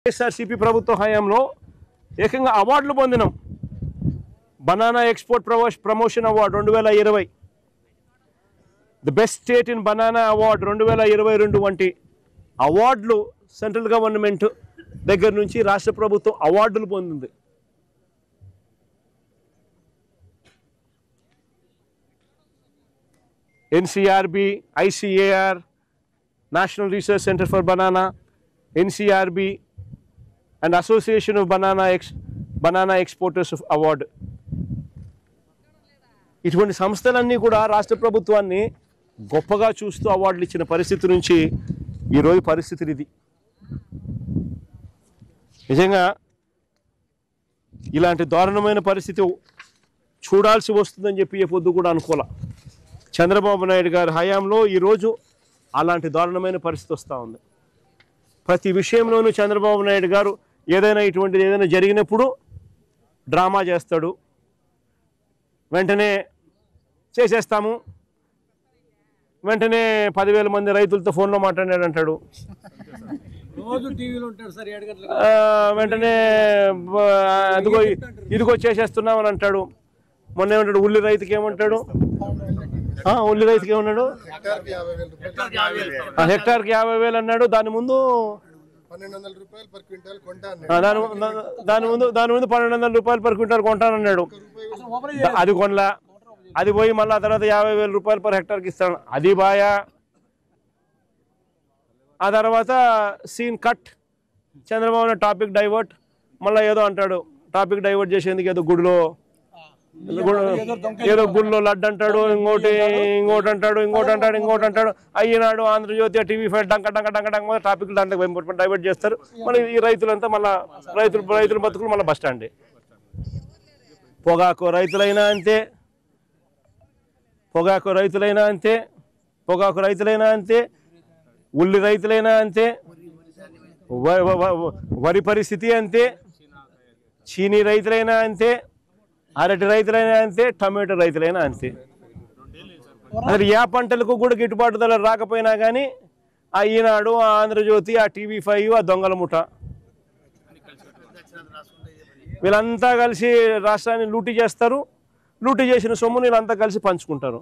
వైఎస్ఆర్సీపీ ప్రభుత్వ హయాంలో ఏకంగా అవార్డులు పొందినాం. Banana export promotion award 2020, the best state in banana award 2022 వంటి అవార్డులు సెంట్రల్ గవర్నమెంట్ దగ్గర నుంచి రాష్ట్ర ప్రభుత్వం అవార్డులు పొందింది. NCRB, ICAR, national research centre for banana, NCRB and association of banana exporters award. ఇటువంటి సంస్థలన్నీ కూడా రాష్ట్ర ప్రభుత్వాన్ని గొప్పగా చూస్తూ అవార్డులు ఇచ్చిన పరిస్థితి నుంచి ఈరోజు పరిస్థితులు ఇది. నిజంగా ఇలాంటి దారుణమైన పరిస్థితి చూడాల్సి వస్తుందని చెప్పి ఏ పొద్దు కూడా అనుకోలే. చంద్రబాబు నాయుడు గారి హయాంలో ఈరోజు అలాంటి దారుణమైన పరిస్థితి వస్తూ ఉంది. ప్రతి విషయంలోనూ చంద్రబాబు నాయుడు గారు ఇటువంటిది ఏదైనా జరిగినప్పుడు డ్రామా చేస్తాడు. వెంటనే చేసేస్తాము, వెంటనే 10,000 మంది రైతులతో ఫోన్లో మాట్లాడాడు అంటాడు. వెంటనే ఇదిగో చేసేస్తున్నామని అంటాడు. మొన్న ఏమంటాడు, ఉల్లి రైతుకి ఏమంటాడు, ఉల్లి రైతుకి ఏమన్నాడు, హెక్టార్కి 50,000 అన్నాడు. దాని ముందు 1200 రూపాయలు పర్ క్వింటాల్ కొంటాను, దాని ముందు 1200 రూపాయలు పర్ క్వింటాల్ కొంటానన్నాడు. అది కొనలా, అది పోయి మళ్ళీ ఆ తర్వాత 50,000 రూపాయలు పర్ హెక్టార్కి ఇస్తాను, అది బాయా. ఆ తర్వాత scene cut, Chandrababu topic divert, మళ్ళీ ఏదో అంటాడు. టాపిక్ డైవర్ట్ చేసేందుకు ఏదో గుడిలో లడ్డు అంటాడు, ఇంకోటి అంటాడు. అయ్యినాడు ఆంధ్రజ్యోతి, టీవీ5 డంక టాపిక్ దాంట్లో డైవర్ట్ చేస్తారు. మళ్ళీ ఈ రైతులంతా మళ్ళీ రైతుల బతుకులు మళ్ళీ బస్ స్టాండ్. పొగాకు రైతులైనా అంతే, పొగాకు రైతులైనా అంతే, ఉల్లి రైతులైనా అంతే, వరి పరిస్థితి అంతే, చీనీ రైతులైనా అంతే, అరటి రైతులైనా అంతే, టమాటో రైతులైనా అంతే. అసలు ఏ పంటలకు కూడా గిట్టుబాటు ధర రాకపోయినా కానీ ఈనాడు, ఆంధ్రజ్యోతి, టీవీ5, దొంగల ముఠ వీళ్ళంతా కలిసి రాష్ట్రాన్ని లూటీ చేస్తారు. లూటీ చేసిన సొమ్ముని వీళ్ళంతా కలిసి పంచుకుంటారు.